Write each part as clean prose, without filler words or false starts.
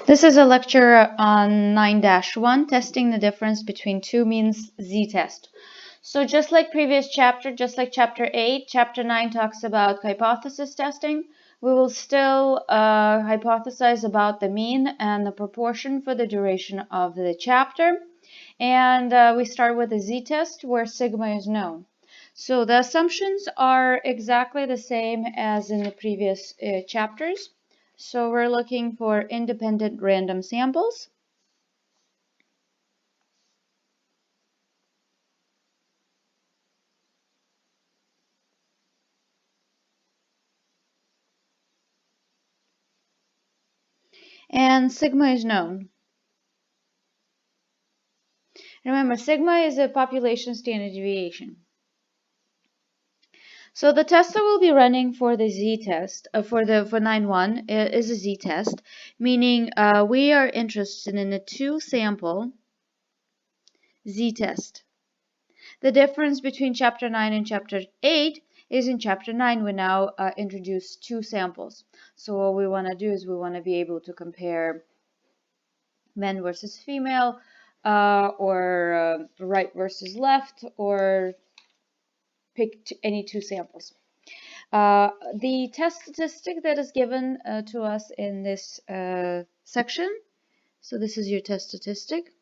This is a lecture on 9-1, testing the difference between two means z-test. So just like previous chapter, just like chapter 8, chapter 9 talks about hypothesis testing. We will still hypothesize about the mean and the proportion for the duration of the chapter. And we start with the z-test where sigma is known. So the assumptions are exactly the same as in the previous chapters. So we're looking for independent random samples. And sigma is known. Remember, sigma is a population standard deviation. So the test that we'll be running for the z-test, for 9-1 is a z-test, meaning we are interested in a two-sample z-test. The difference between chapter 9 and chapter 8 is in chapter 9 we now introduce two samples. So what we want to do is we want to be able to compare men versus female, or right versus left, or pick any two samples. The test statistic that is given to us in this section, so this is your test statistic.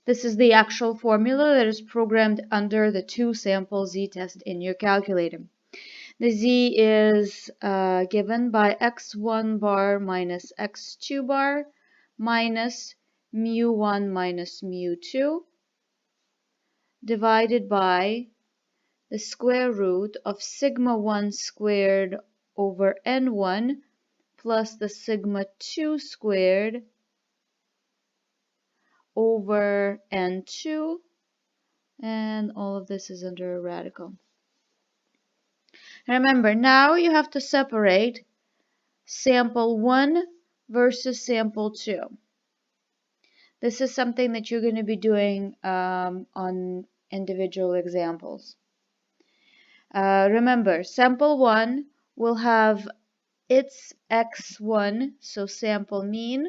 This is the actual formula that is programmed under the two-sample z-test in your calculator. The z is given by x1 bar minus x2 bar minus mu1 minus mu2 divided by the square root of sigma 1 squared over n1 plus the sigma 2 squared over n2, and all of this is under a radical. Remember, now you have to separate sample 1 versus sample 2. This is something that you're going to be doing on individual examples. Remember, sample 1 will have its x1, so sample mean.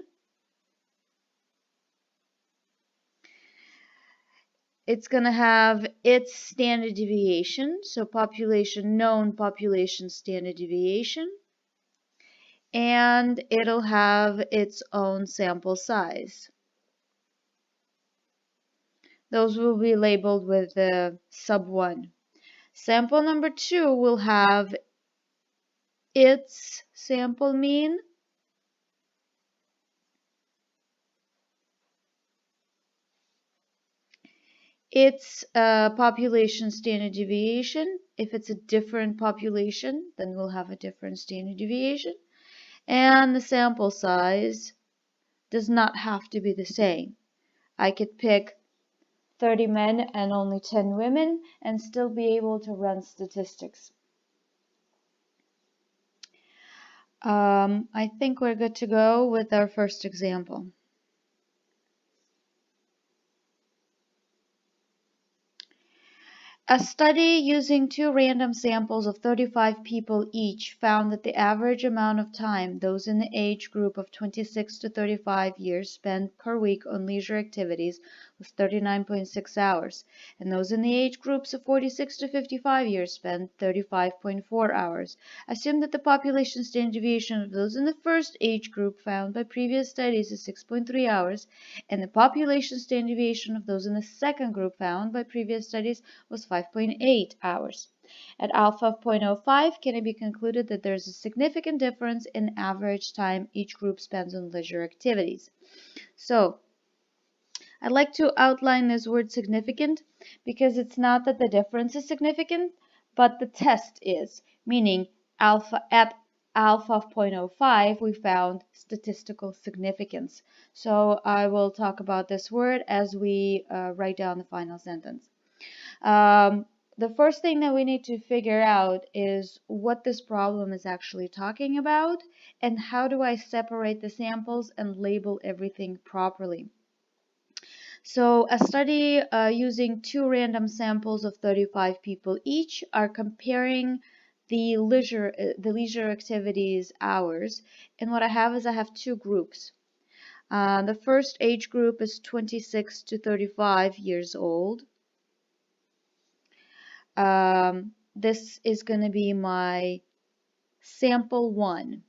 It's going to have its standard deviation, so known population standard deviation. And it'll have its own sample size. Those will be labeled with sub 1. Sample number 2 will have its sample mean, its population standard deviation. If it's a different population, then we'll have a different standard deviation. And the sample size does not have to be the same. I could pick 30 men and only 10 women and still be able to run statistics. I think we're good to go with our first example. A study using two random samples of 35 people each found that the average amount of time those in the age group of 26 to 35 years spent per week on leisure activities was 39.6 hours, and those in the age groups of 46 to 55 years spent 35.4 hours. Assume that the population standard deviation of those in the first age group found by previous studies is 6.3 hours, and the population standard deviation of those in the second group found by previous studies was 5.8 hours. At alpha of 0.05, can it be concluded that there is a significant difference in average time each group spends on leisure activities? So, I'd like to outline this word significant because it's not that the difference is significant, but the test is, meaning at alpha of 0.05, we found statistical significance. So I will talk about this word as we write down the final sentence. The first thing that we need to figure out is what this problem is actually talking about and how do I separate the samples and label everything properly. So a study using two random samples of 35 people each are comparing the leisure activities hours. And what I have is I have two groups. The first age group is 26 to 35 years old. This is going to be my sample 1.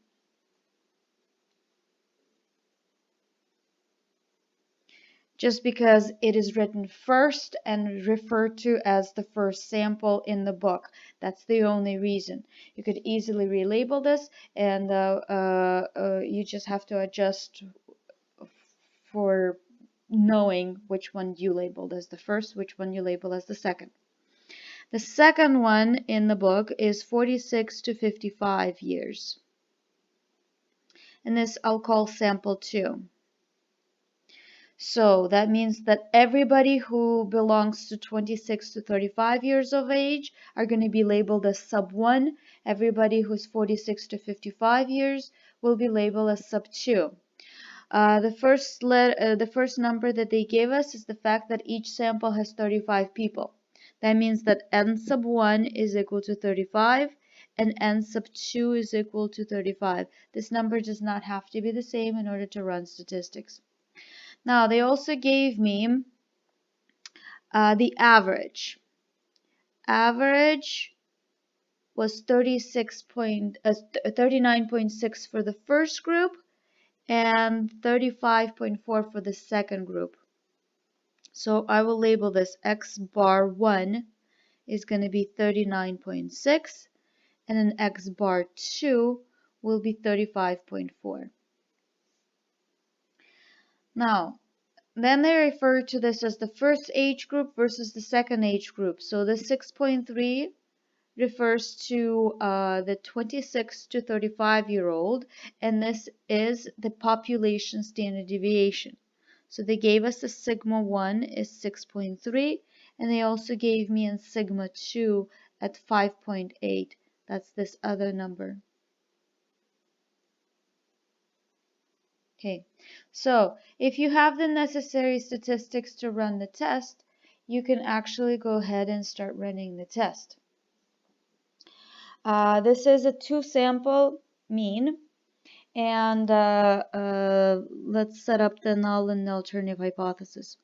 Just because it is written first and referred to as the first sample in the book. That's the only reason. You could easily relabel this, and you just have to adjust for knowing which one you labeled as the first, which one you label as the second. The second one in the book is 46 to 55 years. And this I'll call sample 2. So that means that everybody who belongs to 26 to 35 years of age are going to be labeled as sub 1. Everybody who's 46 to 55 years will be labeled as sub 2. The first number that they gave us is the fact that each sample has 35 people. That means that n sub 1 is equal to 35 and n sub 2 is equal to 35. This number does not have to be the same in order to run statistics. Now, they also gave me the average. Average was 39.6 for the first group and 35.4 for the second group. So I will label this x bar 1 is going to be 39.6 and then x bar 2 will be 35.4. Now, then they refer to this as the first age group versus the second age group. So the 6.3 refers to the 26 to 35-year-old, and this is the population standard deviation. So they gave us a sigma 1 is 6.3, and they also gave me a sigma 2 at 5.8. That's this other number. Okay, so if you have the necessary statistics to run the test, you can actually go ahead and start running the test. This is a 2-sample mean, and let's set up the null and alternative hypothesis.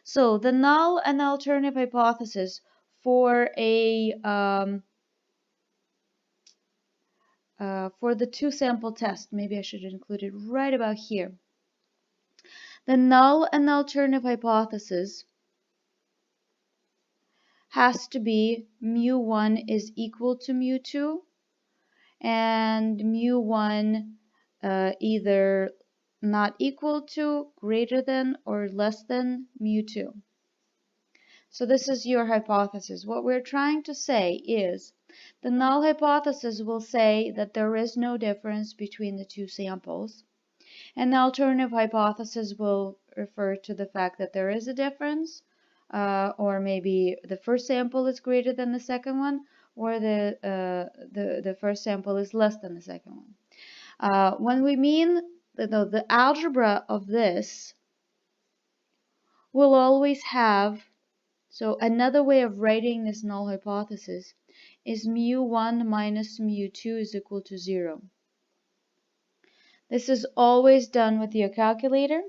So the null and alternative hypothesis for the 2-sample test, maybe I should include it right about here. The null and alternative hypothesis has to be mu1 is equal to mu2 and mu1 either not equal to, greater than, or less than mu2. So this is your hypothesis. What we're trying to say is the null hypothesis will say that there is no difference between the two samples. And the alternative hypothesis will refer to the fact that there is a difference, or maybe the first sample is greater than the second one, or the first sample is less than the second one. When we mean the algebra of this will always have, so another way of writing this null hypothesis is mu1 minus mu2 is equal to 0. This is always done with your calculator.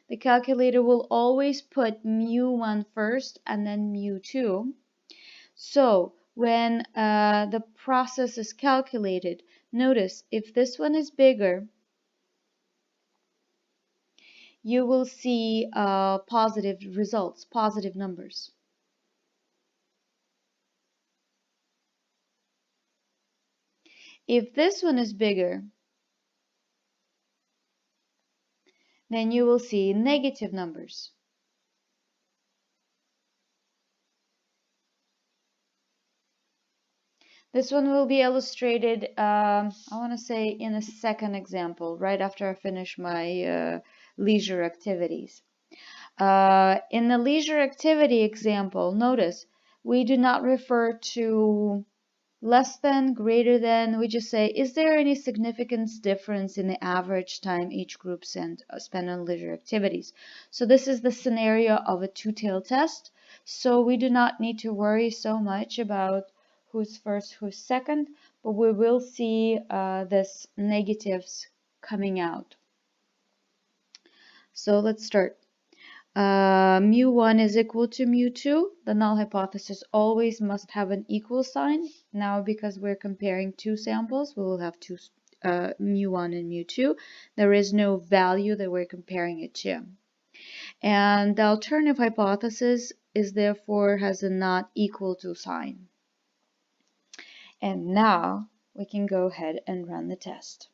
The calculator will always put mu1 first and then mu2. So when the process is calculated, notice if this one is bigger, you will see positive results, positive numbers. If this one is bigger, then you will see negative numbers. This one will be illustrated, I want to say, in a second example, right after I finish my leisure activities. In the leisure activity example, notice we do not refer to less than, greater than. We just say, is there any significant difference in the average time each group spend on leisure activities? So this is the scenario of a two-tail test. So we do not need to worry so much about who's first, who's second, but we will see this negatives coming out. So let's start. Mu1 is equal to mu2. The null hypothesis always must have an equal sign. Now, because we're comparing two samples, we will have two mu1 and mu2. There is no value that we're comparing it to. And the alternative hypothesis is therefore has a not equal to sign. And now we can go ahead and run the test.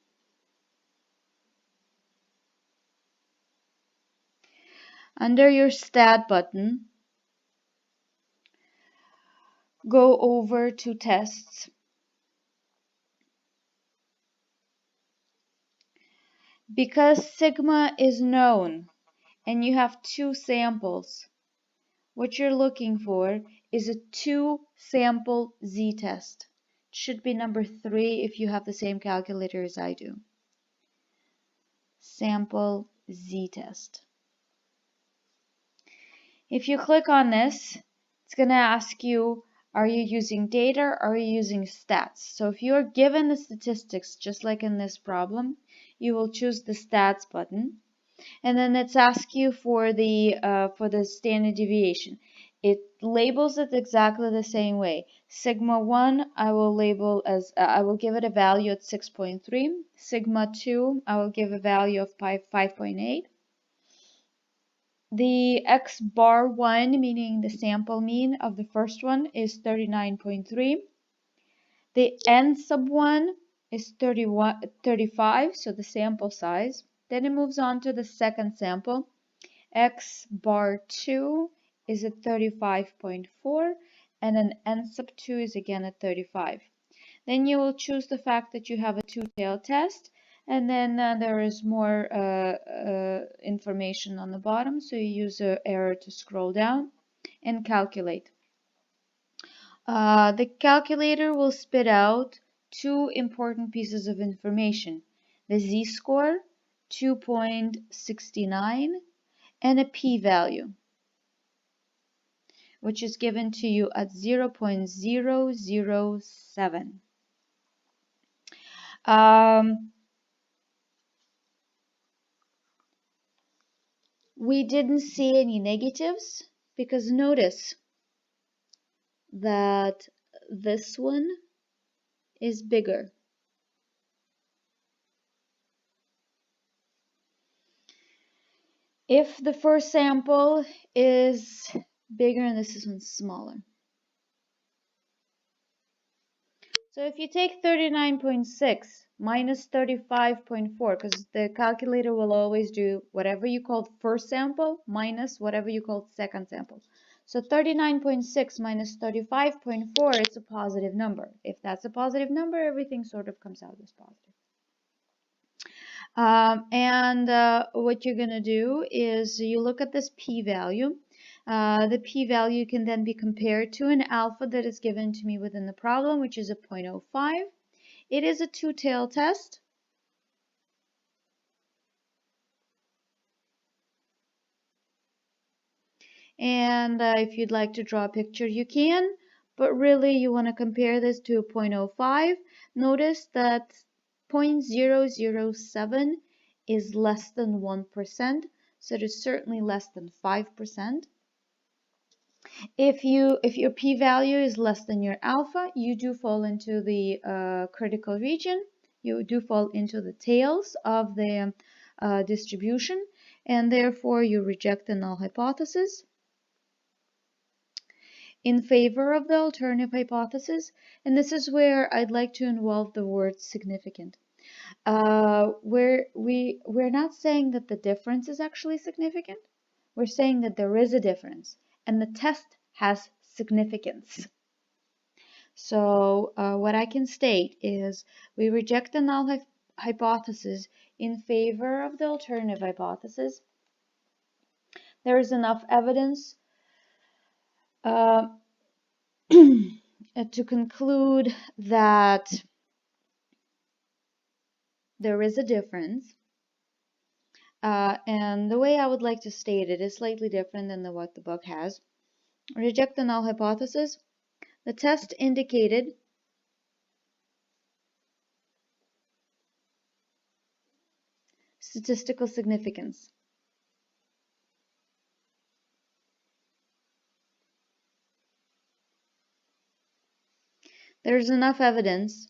Under your stat button, go over to tests. Because sigma is known and you have two samples, what you're looking for is a two-sample z-test. It should be number 3 if you have the same calculator as I do. Sample z-test. If you click on this, it's going to ask you, are you using data or are you using stats? So if you are given the statistics, just like in this problem, you will choose the stats button. And then it's ask you for the standard deviation. It labels it exactly the same way. Sigma 1, I will label as, I will give it a value at 6.3. Sigma 2, I will give a value of 5.8. The x bar 1, meaning the sample mean of the first one, is 39.3. The n sub 1 is 35, so the sample size. Then it moves on to the second sample. X bar 2 is at 35.4, and an n sub 2 is again at 35. Then you will choose the fact that you have a two-tailed test, and then there is more information on the bottom, so you use the arrow to scroll down and calculate. The calculator will spit out two important pieces of information: the z-score, 2.69, and a p-value, which is given to you at 0.007. We didn't see any negatives because notice that this one is bigger. If the first sample is bigger and this one's smaller. So if you take 39.6 minus 35.4, because the calculator will always do whatever you called first sample minus whatever you called second sample. So 39.6 minus 35.4 is a positive number. If that's a positive number, everything sort of comes out as positive. What you're going to do is you look at this p-value. The p-value can then be compared to an alpha that is given to me within the problem, which is a 0.05. It is a two-tailed test. And if you'd like to draw a picture, you can. But really, you want to compare this to a 0.05. Notice that 0.007 is less than 1%. So it is certainly less than 5%. If your p-value is less than your alpha, you do fall into the critical region. You do fall into the tails of the distribution, and therefore you reject the null hypothesis in favor of the alternative hypothesis. And this is where I'd like to involve the word significant. We're not saying that the difference is actually significant. We're saying that there is a difference, and the test has significance. So what I can state is we reject the null hypothesis in favor of the alternative hypothesis. There is enough evidence to conclude that there is a difference. And the way I would like to state it is slightly different than what the book has. Reject the null hypothesis. The test indicated Statistical significance. There's enough evidence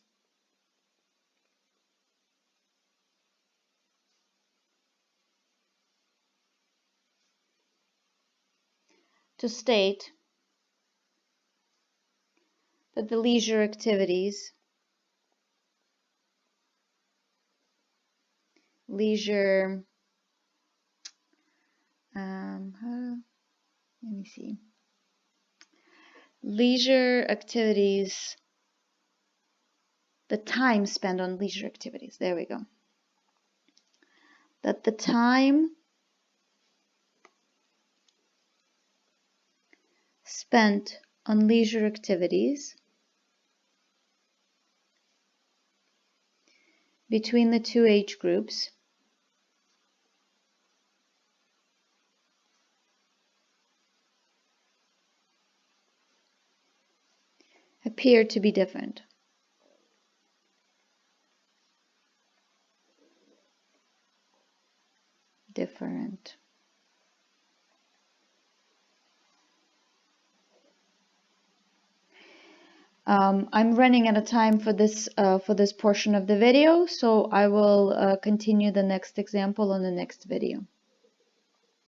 to state that the leisure activities, leisure activities, the time spent on leisure activities, there we go, that the time spent on leisure activities between the two age groups appear to be different. I'm running out of time for this portion of the video, so I will continue the next example on the next video.